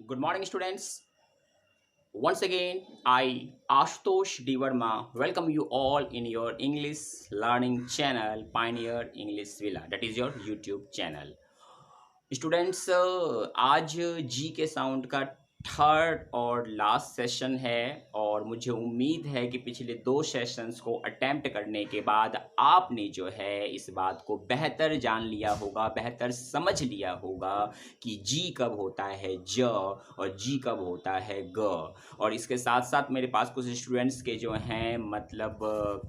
Good morning, students. Once again, I, Ashutosh D. Verma, welcome you all in your English learning channel, Pioneer English Villa. That is your YouTube channel. Students आज जी के sound का third और last session है और मुझे उम्मीद है कि पिछले 2 सेशंस को अटेम्प्ट करने के बाद आपने जो है इस बात को बेहतर जान लिया होगा, बेहतर समझ लिया होगा कि जी कब होता है ज और जी कब होता है ग। और इसके साथ साथ मेरे पास कुछ स्टूडेंट्स के जो हैं मतलब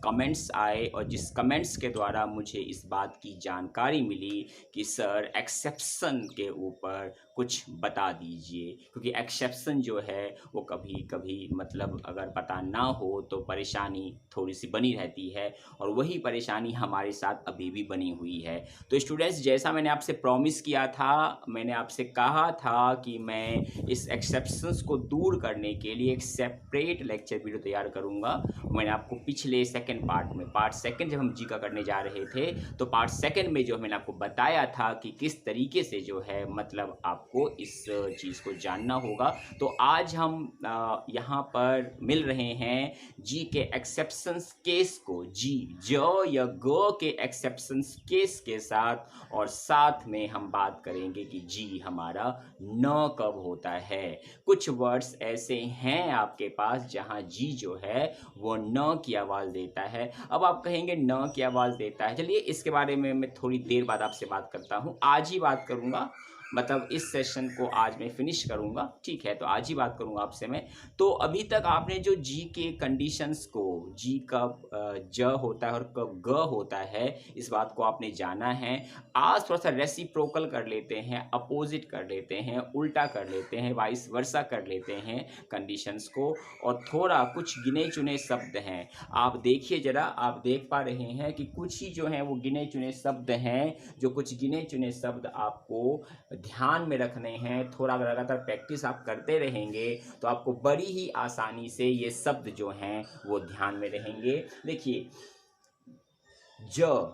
कमेंट्स आए और जिस कमेंट्स के द्वारा मुझे इस बात की जानकारी मिली कि सर एक्सेप्शन के ऊपर कुछ बता दीजिए, क्योंकि एक्सेप्शन जो है वो कभी कभी मतलब अगर पता ना हो तो परेशानी थोड़ी सी बनी रहती है और वही परेशानी हमारे साथ अभी भी बनी हुई है। तो स्टूडेंट्स, जैसा मैंने आपसे प्रॉमिस किया था, मैंने आपसे कहा था कि मैं इस एक्सेप्शंस को दूर करने के लिए एक सेपरेट लेक्चर वीडियो तैयार करूँगा। मैंने आपको पिछले सेकंड पार्ट में, पार्ट सेकंड जब हम जी का करने जा रहे थे तो पार्ट सेकंड में जो मैंने आपको बताया था कि किस तरीके से जो है मतलब आपको इस चीज़ को जानना होगा। तो आज हम यहाँ पर मिल रहे हैं जी के एक्सेप्शंस केस को, जी ज या ग के एक्सेप्शंस केस के साथ, और साथ में हम बात करेंगे कि जी हमारा न कब होता है। कुछ वर्ड्स ऐसे हैं आपके पास जहाँ जी जो है वो न की आवाज़ देता है। अब आप कहेंगे न की आवाज़ देता है, चलिए इसके बारे में मैं थोड़ी देर बाद आपसे बात करता हूँ। आज ही बात करूँगा, मतलब इस सेशन को आज मैं फिनिश करूँगा, ठीक है? तो आज ही बात करूँगा आपसे मैं। तो अभी तक आपने जो जी के कंडीशंस को, जी कब ज होता है और कब ग होता है, इस बात को आपने जाना है। आज थोड़ा सा रेसिप्रोकल कर लेते हैं, अपोजिट कर लेते हैं, उल्टा कर लेते हैं, वाइस वर्सा कर लेते हैं कंडीशंस को, और थोड़ा कुछ गिने चुने शब्द हैं। आप देखिए ज़रा, आप देख पा रहे हैं कि कुछ ही जो हैं वो गिने चुने शब्द हैं। जो कुछ गिने चुने शब्द आपको ध्यान में रखने हैं, थोड़ा अगर लगातार प्रैक्टिस आप करते रहेंगे तो आपको बड़ी ही आसानी से ये शब्द जो हैं वो ध्यान में रहेंगे। देखिए, ज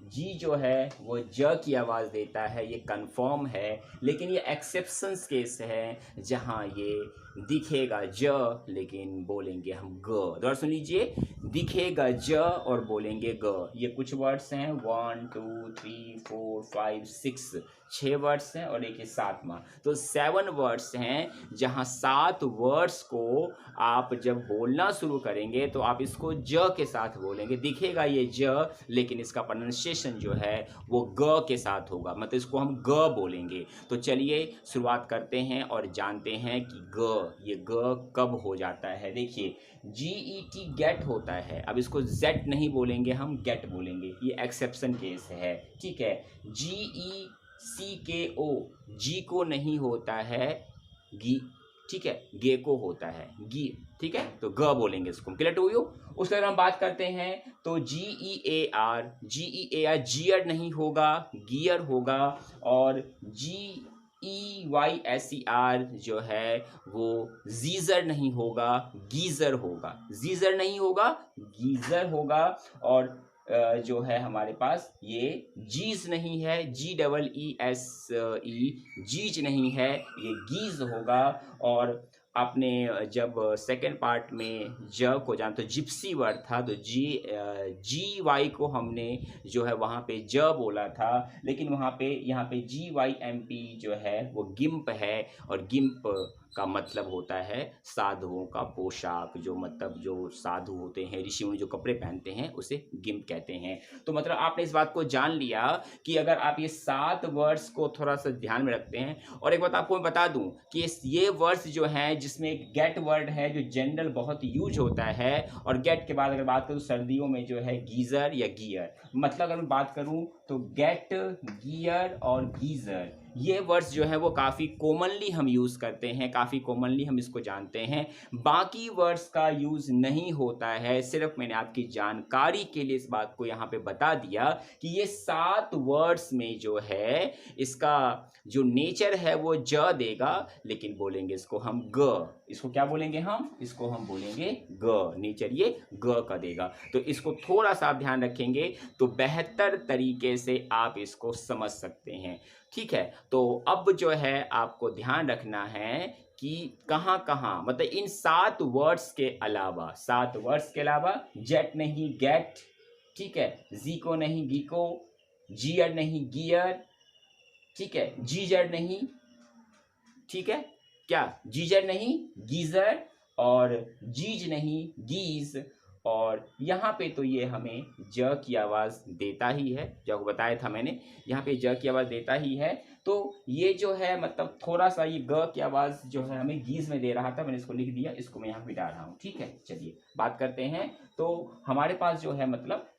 जी जो है वो ज की आवाज़ देता है, ये कंफर्म है। लेकिन ये एक्सेप्शंस केस है जहाँ ये दिखेगा ज लेकिन बोलेंगे हम ग। दोबारा सुन लीजिए, दिखेगा ज और बोलेंगे ग। ये कुछ वर्ड्स हैं, 1 2 3 4 5 6, 6 वर्ड्स हैं और एक 7वां, तो 7 वर्ड्स हैं जहाँ 7 वर्ड्स को आप जब बोलना शुरू करेंगे तो आप इसको ज के साथ बोलेंगे। दिखेगा ये ज लेकिन इसका प्रोनाउंसिएशन जो है वो ग के साथ होगा, मतलब इसको हम ग बोलेंगे। तो चलिए शुरुआत करते हैं और जानते हैं कि ग, ये ग कब हो जाता है। देखिए, GET गेट होता है, अब इसको जेट नहीं बोलेंगे, हम गेट बोलेंगे, ये एक्सेप्शन केस है, ठीक है। GECKO, जी को नहीं होता है, गी, ठीक है, गे को होता है, गी, ठीक है, तो ग बोलेंगे इसको। Clear to you? उसके अगर हम बात करते हैं तो GEAR, जियर नहीं होगा, गियर होगा, और GEYSER जो है वो जीजर नहीं होगा, गीजर होगा। जीजर नहीं होगा, गीजर होगा। और जो है हमारे पास ये जीज नहीं है, GEESE, जीज नहीं है, ये गीज होगा। और आपने जब सेकेंड पार्ट में ज को जान तो जिप्सी वर्ड था, तो GY को हमने जो है वहाँ पे ज बोला था, लेकिन वहाँ पे यहाँ पे GYMP जो है वो गिम्प है, और गिम्प का मतलब होता है साधुओं का पोशाक, जो मतलब जो साधु होते हैं, ऋषि मुनि जो कपड़े पहनते हैं उसे गिम्प कहते हैं। तो मतलब आपने इस बात को जान लिया कि अगर आप ये 7 वर्ड्स को थोड़ा सा ध्यान में रखते हैं। और एक बात आपको मैं बता दूं कि ये वर्ड्स जो हैं जिसमें गेट वर्ड है जो जनरल बहुत यूज होता है, और गेट के बाद अगर बात करूँ सर्दियों में जो है गीज़र या गियर, मतलब अगर मैं बात करूँ तो गेट, गियर और गीज़र, ये वर्ड्स जो है वो काफ़ी कॉमनली हम यूज़ करते हैं, काफ़ी कॉमनली हम इसको जानते हैं। बाकी वर्ड्स का यूज़ नहीं होता है। सिर्फ मैंने आपकी जानकारी के लिए इस बात को यहाँ पे बता दिया कि ये 7 वर्ड्स में जो है इसका जो नेचर है वो ज देगा, लेकिन बोलेंगे इसको हम ग। इसको क्या बोलेंगे हम? इसको हम बोलेंगे ग, नेचर ये ग का देगा। तो इसको थोड़ा सा आप ध्यान रखेंगे तो बेहतर तरीके से आप इसको समझ सकते हैं, ठीक है। तो अब जो है आपको ध्यान रखना है कि कहाँ कहाँ मतलब इन 7 वर्ड्स के अलावा, 7 वर्ड्स के अलावा जेट नहीं गेट, ठीक है, जीको नहीं गीको, जियर नहीं गियर, ठीक है, जीजर नहीं, ठीक है, क्या जीजर नहीं गीजर, और जीज नहीं गीज, और यहाँ पे तो ये हमें ज की आवाज़ देता ही है, जो आपको बताया था मैंने, यहाँ पे ज की आवाज़ देता ही है। तो ये जो है मतलब थोड़ा सा ये ग की आवाज़ जो है हमें गीज में दे रहा था, मैंने इसको लिख दिया, इसको मैं यहाँ मिटा रहा हूँ, ठीक है। चलिए बात करते हैं। तो हमारे पास जो है मतलब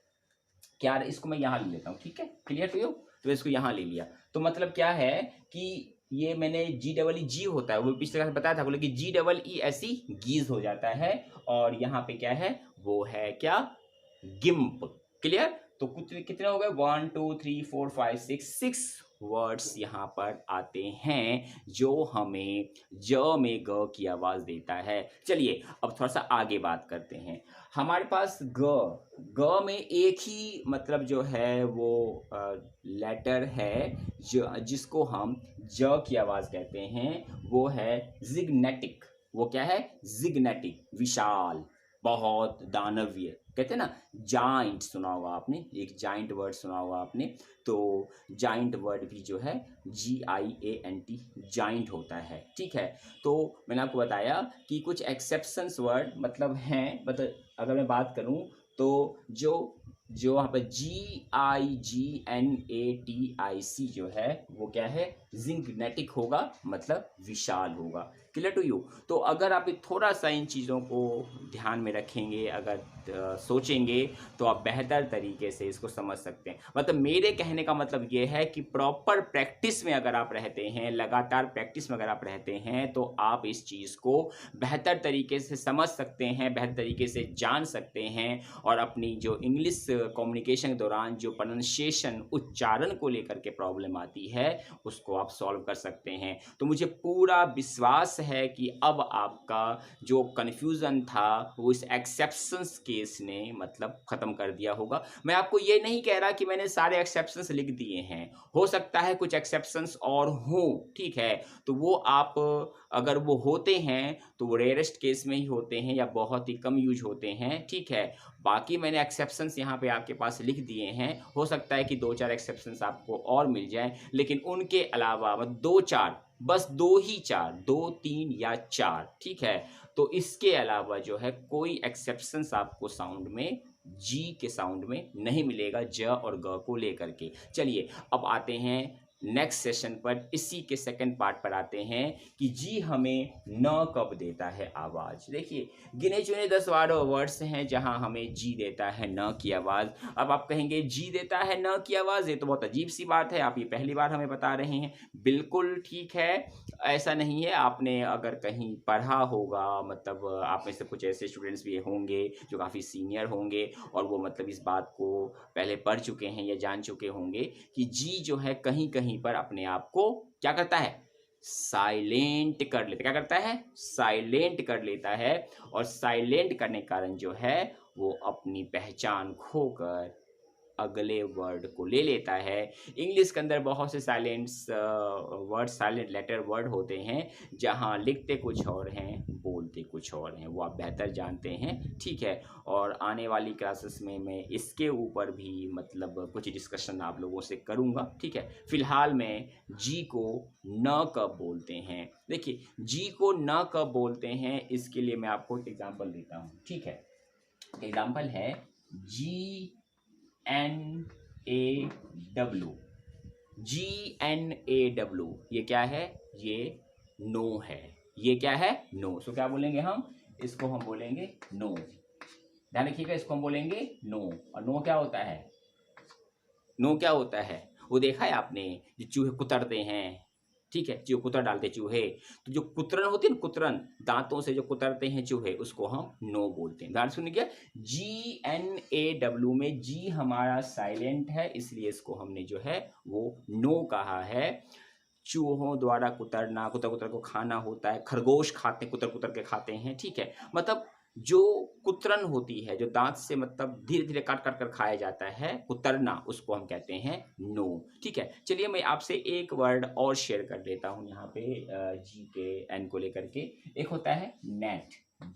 क्या, इसको मैं यहाँ ले लेता हूँ, ठीक है, क्लियर टू यू। तो इसको यहाँ ले लिया, तो मतलब क्या है कि ये मैंने जी डबल ई जी होता है, वो पिछले क्लास में बताया था, बोले कि जी डबल ई ऐसी गीज हो जाता है, और यहाँ पे क्या है, वो है क्या, गिम्प, क्लियर। तो कुछ कितने हो गए, 1 2 3 4 5 6 वर्ड्स यहाँ पर आते हैं जो हमें ज में ग की आवाज़ देता है। चलिए अब थोड़ा सा आगे बात करते हैं। हमारे पास ग में एक ही मतलब जो है वो लेटर है जो जिसको हम ज की आवाज़ कहते हैं, वो है जिग्नेटिक। वो क्या है, जिग्नेटिक, विशाल, बहुत, दानवीय, कहते हैं ना, जाइंट सुना होगा आपने, एक जाइंट वर्ड सुना होगा आपने। तो जाइंट वर्ड भी जो है GIANT, जाइंट होता है, ठीक है। तो मैंने आपको बताया कि कुछ एक्सेप्शंस वर्ड मतलब हैं, मतलब अगर मैं बात करूं तो जो जो यहाँ पर GIGNATIC जो है वो क्या है, जिग्नेटिक होगा, मतलब विशाल होगा, क्लियर टू यू। तो अगर आप थोड़ा सा इन चीज़ों को ध्यान में रखेंगे, अगर सोचेंगे, तो आप बेहतर तरीके से इसको समझ सकते हैं। मतलब मेरे कहने का मतलब ये है कि प्रॉपर प्रैक्टिस में अगर आप रहते हैं, लगातार प्रैक्टिस में अगर आप रहते हैं, तो आप इस चीज़ को बेहतर तरीके से समझ सकते हैं, बेहतर तरीके से जान सकते हैं, और अपनी जो इंग्लिश कम्युनिकेशन के दौरान जो प्रोनाउंसिएशन, उच्चारण को लेकर के प्रॉब्लम आती है, उसको आप सॉल्व कर सकते हैं। तो मुझे पूरा विश्वास है कि अब आपका जो कन्फ्यूज़न था वो इस एक्सेप्शंस केस ने मतलब ख़त्म कर दिया होगा। मैं आपको ये नहीं कह रहा कि मैंने सारे एक्सेप्शंस लिख दिए हैं, हो सकता है कुछ एक्सेप्शंस और हों, ठीक है। तो वो आप अगर वो होते हैं तो वो रेयरेस्ट केस में ही होते हैं या बहुत ही कम यूज होते हैं, ठीक है। बाकी मैंने एक्सेप्शंस यहाँ पे आपके पास लिख दिए हैं, हो सकता है कि 2-4 एक्सेप्शंस आपको और मिल जाएं, लेकिन उनके अलावा मतलब 2-4, बस 2 ही 4, 2 3 या 4, ठीक है। तो इसके अलावा जो है कोई एक्सेप्शंस आपको साउंड में जी के साउंड में नहीं मिलेगा, ज और ग को लेकर के। चलिए अब आते हैं नेक्स्ट सेशन पर, इसी के सेकंड पार्ट पर आते हैं कि जी हमें न कब देता है आवाज़। देखिए गिने चुने 10-12 वर्ड्स हैं जहां हमें जी देता है न की आवाज़। अब आप कहेंगे जी देता है न की आवाज़, ये तो बहुत अजीब सी बात है, आप ये पहली बार हमें बता रहे हैं। बिल्कुल ठीक है, ऐसा नहीं है। आपने अगर कहीं पढ़ा होगा, मतलब आप में से कुछ ऐसे स्टूडेंट्स भी होंगे जो काफ़ी सीनियर होंगे और वो मतलब इस बात को पहले पढ़ चुके हैं या जान चुके होंगे कि जी जो है कहीं कहीं पर अपने आप को क्या करता है, साइलेंट कर लेता, क्या करता है, साइलेंट कर लेता है। और साइलेंट करने के कारण जो है वो अपनी पहचान खोकर अगले वर्ड को ले लेता है। इंग्लिश के अंदर बहुत से साइलेंट्स वर्ड, साइलेंट लेटर वर्ड होते हैं जहां लिखते कुछ और हैं, बोलते कुछ और हैं, वो आप बेहतर जानते हैं, ठीक है। और आने वाली क्लासेस में मैं इसके ऊपर भी मतलब कुछ डिस्कशन आप लोगों से करूंगा, ठीक है। फिलहाल मैं जी को न कब बोलते हैं, देखिए जी को न कब बोलते हैं इसके लिए मैं आपको एक एग्जांपल देता हूँ, ठीक है। एग्जांपल है GNAW, GNAW, ये क्या है, ये नो है, ये क्या है, नो। सो क्या बोलेंगे हम, इसको हम बोलेंगे नो, ध्यान रखिएगा, इसको हम बोलेंगे नो। और नो क्या होता है, नो क्या होता है, वो देखा है आपने जो चूहे कुतरते हैं, ठीक है, जो कुतर डालते चूहे, तो जो कुतरन होती है ना, कुतरन दांतों से जो कुतरते हैं चूहे, उसको हम नो बोलते हैं। ध्यान सुनिए, GNAW में जी हमारा साइलेंट है, इसलिए इसको हमने जो है वो नो कहा है। चूहों द्वारा कुतरना, कुतर कुतर को खाना होता है, खरगोश खाते, कुतर कुतर के खाते हैं, ठीक है। मतलब जो कुतरन होती है, जो दांत से मतलब धीरे धीरे काट काट कर खाया जाता है, कुतरना, उसको हम कहते हैं नो। ठीक है, चलिए मैं आपसे एक वर्ड और शेयर कर लेता हूँ यहाँ पे जी के एन को लेकर के। एक होता है नेट,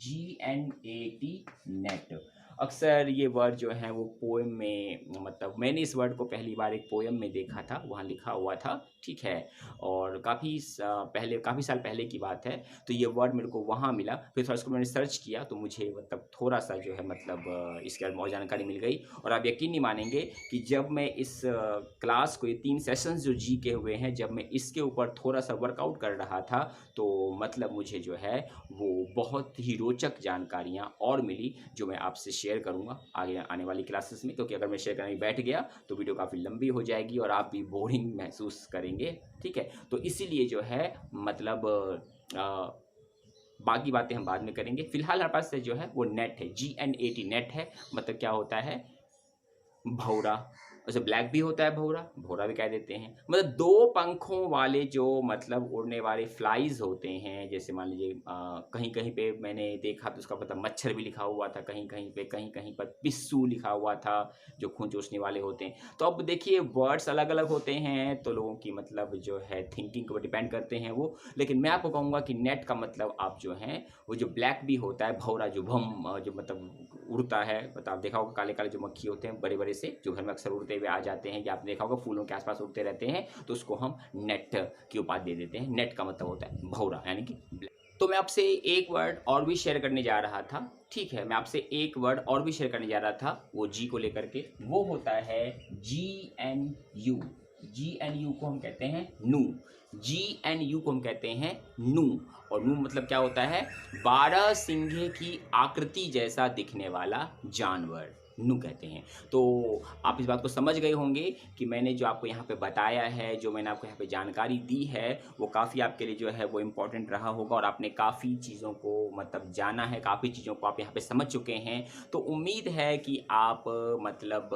GNAT, नेट। अक्सर ये वर्ड जो है वो पोएम में, मतलब मैंने इस वर्ड को पहली बार एक पोएम में देखा था, वहाँ लिखा हुआ था। ठीक है, और काफ़ी साल पहले की बात है। तो ये वर्ड मेरे को वहाँ मिला, फिर थोड़ा इसको मैंने सर्च किया तो मुझे मतलब थोड़ा सा जो है मतलब इसके बारे में और जानकारी मिल गई। और आप यकीन नहीं मानेंगे कि जब मैं इस क्लास को, ये 3 सेशंस जो जी के हुए हैं, जब मैं इसके ऊपर थोड़ा सा वर्कआउट कर रहा था तो मतलब मुझे जो है वो बहुत ही रोचक जानकारियाँ और मिली, जो मैं आपसे शेयर करूँगा आगे आने वाली क्लासेस में। क्योंकि अगर मैं शेयर करने बैठ गया तो वीडियो काफ़ी लंबी हो जाएगी और आप भी बोरिंग महसूस करेंगे। ठीक है, तो इसीलिए जो है मतलब बाकी बातें हम बाद में करेंगे। फिलहाल हमारे पास से जो है वो नेट है, GNAT, नेट है। मतलब क्या होता है, भौरा। वैसे ब्लैक भी होता है भौरा, भौरा भी कह देते हैं। मतलब 2 पंखों वाले जो मतलब उड़ने वाले फ्लाइज होते हैं, जैसे मान लीजिए कहीं कहीं पे मैंने देखा तो उसका मतलब मच्छर भी लिखा हुआ था, कहीं कहीं पर पिस्सू लिखा हुआ था, जो खून चूसने वाले होते हैं। तो अब देखिए वर्ड्स अलग अलग होते हैं तो लोगों की मतलब जो है थिंकिंग को डिपेंड करते हैं वो। लेकिन मैं आपको कहूँगा कि नेट का मतलब आप जो हैं वो जो ब्लैक भी होता है, भौरा जो भम जो मतलब उड़ता है, मतलब आप देखा होगा काले काले जो मक्खी होते हैं बड़े बड़े से, जो घर में अक्सर उड़ते हुए आ जाते हैं, या आपने देखा होगा फूलों के आसपास उड़ते रहते हैं, तो उसको हम नेट की उपाधि दे देते हैं। नेट का मतलब होता है भौरा, यानी कि ब्लैक। तो मैं आपसे एक वर्ड और भी शेयर करने जा रहा था। ठीक है, मैं आपसे एक वर्ड और भी शेयर करने जा रहा था, वो जी को लेकर के। वो होता है GNU। GNU को हम कहते हैं नू। GNU को हम कहते हैं नू। और नू मतलब क्या होता है, 12 सिंगे की आकृति जैसा दिखने वाला जानवर, नू कहते हैं। तो आप इस बात को समझ गए होंगे कि मैंने जो आपको यहाँ पे बताया है, जो मैंने आपको यहाँ पे जानकारी दी है, वो काफ़ी आपके लिए जो है वो इम्पोर्टेंट रहा होगा और आपने काफ़ी चीज़ों को मतलब जाना है, काफ़ी चीज़ों को आप यहाँ पे समझ चुके हैं। तो उम्मीद है कि आप मतलब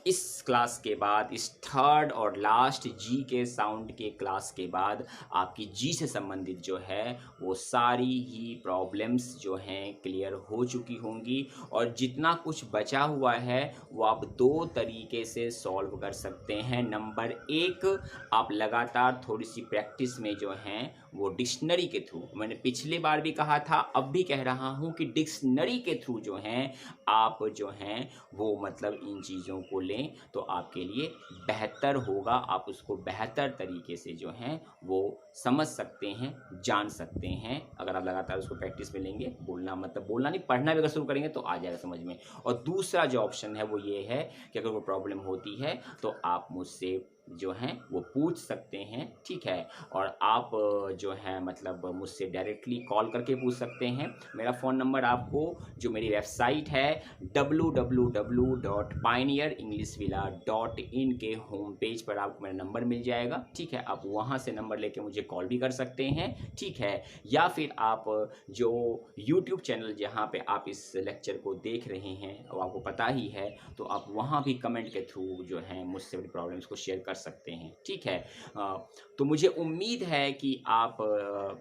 इस क्लास के बाद, इस थर्ड और लास्ट जी के साउंड के क्लास के बाद, आपकी जी से संबंधित जो है वो सारी ही प्रॉब्लम्स जो हैं क्लियर हो चुकी होंगी। और जितना कुछ बचा हुआ है वो आप 2 तरीके से सॉल्व कर सकते हैं। नंबर 1, आप लगातार थोड़ी सी प्रैक्टिस में जो हैं वो डिक्शनरी के थ्रू, मैंने पिछली बार भी कहा था, अब भी कह रहा हूँ कि डिक्शनरी के थ्रू जो हैं आप जो हैं वो मतलब इन चीज़ों को लें तो आपके लिए बेहतर होगा। आप उसको बेहतर तरीके से जो हैं वो समझ सकते हैं, जान सकते हैं, अगर आप लगातार उसको प्रैक्टिस में लेंगे। बोलना मतलब बोलना नहीं, पढ़ना भी अगर शुरू करेंगे तो आ जाएगा समझ में। और दूसरा जो ऑप्शन है वो ये है कि अगर वो प्रॉब्लम होती है तो आप मुझसे जो हैं वो पूछ सकते हैं। ठीक है, और आप जो है मतलब मुझसे डायरेक्टली कॉल करके पूछ सकते हैं। मेरा फ़ोन नंबर आपको जो मेरी वेबसाइट है www.pioneeringlishvilla.in के होम पेज पर आपको मेरा नंबर मिल जाएगा। ठीक है, आप वहाँ से नंबर लेके मुझे कॉल भी कर सकते हैं। ठीक है, या फिर आप जो यूट्यूब चैनल जहाँ पे आप इस लेक्चर को देख रहे हैं वो आपको पता ही है, तो आप वहाँ भी कमेंट के थ्रू जो है मुझसे अपनी प्रॉब्लम्स को शेयर कर सकते हैं। ठीक है, तो मुझे उम्मीद है कि आप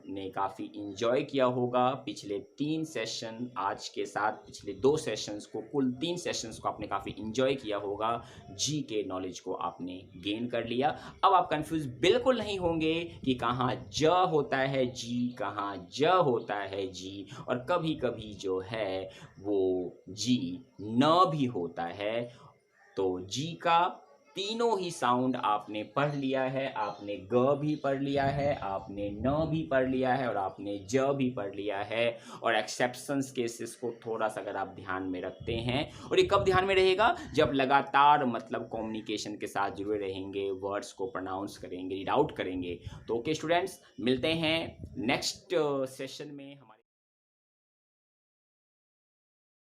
ने काफ़ी इंजॉय किया होगा पिछले 3 सेशन, आज के साथ पिछले 2 सेशंस को, कुल 3 सेशंस को आपने काफ़ी इंजॉय किया होगा। जी के नॉलेज को आपने गेन कर लिया। अब आप कंफ्यूज बिल्कुल नहीं होंगे कि कहाँ ज होता है जी, कहाँ ज होता है जी, और कभी कभी जो है वो जी न भी होता है। तो जी का तीनों ही साउंड आपने पढ़ लिया है, आपने ग भी पढ़ लिया है, आपने न भी पढ़ लिया है और आपने ज भी पढ़ लिया है। और एक्सेप्शंस केसेस को थोड़ा सा अगर आप ध्यान में रखते हैं, और ये कब ध्यान में रहेगा, जब लगातार मतलब कम्युनिकेशन के साथ जुड़े रहेंगे, वर्ड्स को प्रोनाउंस करेंगे, रीड आउट करेंगे। तो ओके स्टूडेंट्स, मिलते हैं नेक्स्ट सेशन में। हमारे